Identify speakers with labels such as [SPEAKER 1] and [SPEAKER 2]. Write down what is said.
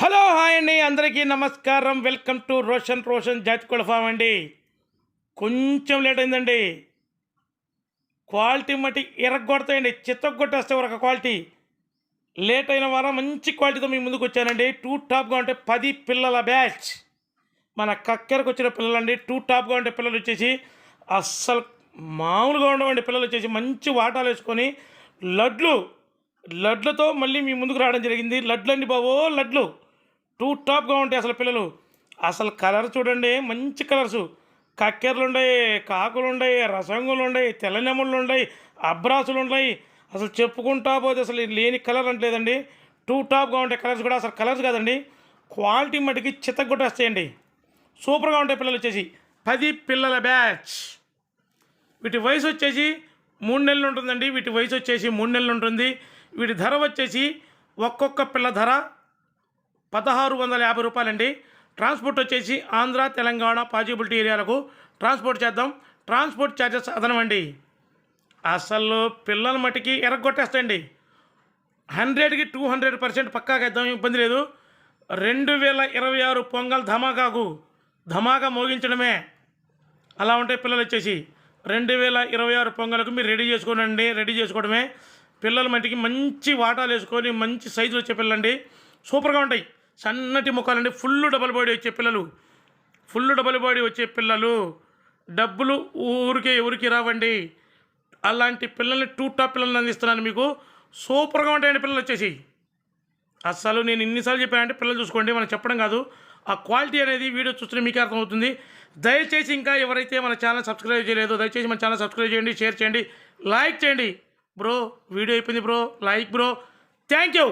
[SPEAKER 1] Hello hi అండి, అందరికీ నమస్కారం. వెల్కమ్ టు రోషన్ జాతికోళ్ళ ఫామ్ అండి. కొంచెం లేట్ అయిందండి. క్వాలిటీ మట్టి ఎరగొడతాయండి, చిత్తగొట్టేస్తే ఒక క్వాలిటీ. లేట్ అయిన వారం మంచి క్వాలిటీతో మీ ముందుకు వచ్చానండి. టూ టాప్గా ఉంటే 10 పిల్లల బ్యాచ్. మన కక్కెరకు వచ్చిన పిల్లలండి. టూ టాప్గా ఉంటే పిల్లలు వచ్చేసి అస్సలు మామూలుగా ఉండవండి. పిల్లలు వచ్చేసి మంచి వాటాలు వేసుకొని లడ్లతో మళ్ళీ మీ ముందుకు రావడం జరిగింది. లడ్లు అండి బాబో, లడ్లు టూ టాప్గా ఉంటాయి అసలు పిల్లలు. అసలు కలర్ చూడండి, మంచి కలర్సు. కక్కెరలు ఉన్నాయి, కాకులు ఉన్నాయి, రసంగులు ఉన్నాయి, తెల్లనెమ్మలు ఉన్నాయి, అబ్రాసులు ఉన్నాయి. అసలు చెప్పుకుంటా పోతే అసలు లేని కలర్ అంటలేదండి. టూ టాప్గా ఉంటాయి కలర్స్ కూడా. అసలు కలర్స్ కాదండి, క్వాలిటీ మటుకి చిత్తగొట్టేస్తాయండి. సూపర్గా ఉంటాయి పిల్లలు వచ్చేసి. 10 పిల్లల బ్యాచ్. వీటి వయసు వచ్చేసి 3 నెలలు ఉంటుందండి. వీటి వయసు వచ్చేసి 3 నెలలు ఉంటుంది. వీటి ధర వచ్చేసి ఒక్కొక్క పిల్ల ధర 1650 రూపాయలండి. ట్రాన్స్పోర్ట్ వచ్చేసి ఆంధ్ర, తెలంగాణ పాజిబిలిటీ ఏరియాలకు ట్రాన్స్పోర్ట్ చేద్దాం. ట్రాన్స్పోర్ట్ ఛార్జెస్ అదనమండి. అసలు పిల్లల మట్టికి ఎరగొట్టేస్తాయండి. 100కి 200% పక్కాగా ఇద్దాం, ఇబ్బంది లేదు. 2026 పొంగల్ ధమాకా మోగించడమే. అలా ఉంటాయి పిల్లలు వచ్చేసి. 2026 పొంగల్కు మీరు రెడీ చేసుకోవడమే. పిల్లల మట్టికి మంచి వాటాలు వేసుకొని మంచి సైజులు వచ్చే పిల్లండి. సూపర్గా ఉంటాయి. సన్నటి ముఖాలండి. ఫుల్ డబల్ బాడీ వచ్చే పిల్లలు. డబ్బులు ఊరికి రావండి. అలాంటి పిల్లల్ని టూ టాప్ పిల్లల్ని అందిస్తున్నాను మీకు. సూపర్గా ఉంటాయండి పిల్లలు వచ్చేసి. అస్సలు నేను ఇన్నిసార్లు చెప్పానంటే పిల్లలు చూసుకోండి, మనం చెప్పడం కాదు. ఆ క్వాలిటీ అనేది వీడియో చూస్తుంటే మీకు అర్థమవుతుంది. దయచేసి ఇంకా ఎవరైతే మన ఛానల్ సబ్స్క్రైబ్ చేయలేదో దయచేసి మన ఛానల్ సబ్స్క్రైబ్ చేయండి, షేర్ చేయండి, లైక్ చేయండి. బ్రో వీడియో అయిపోయింది bro, like bro, thank you.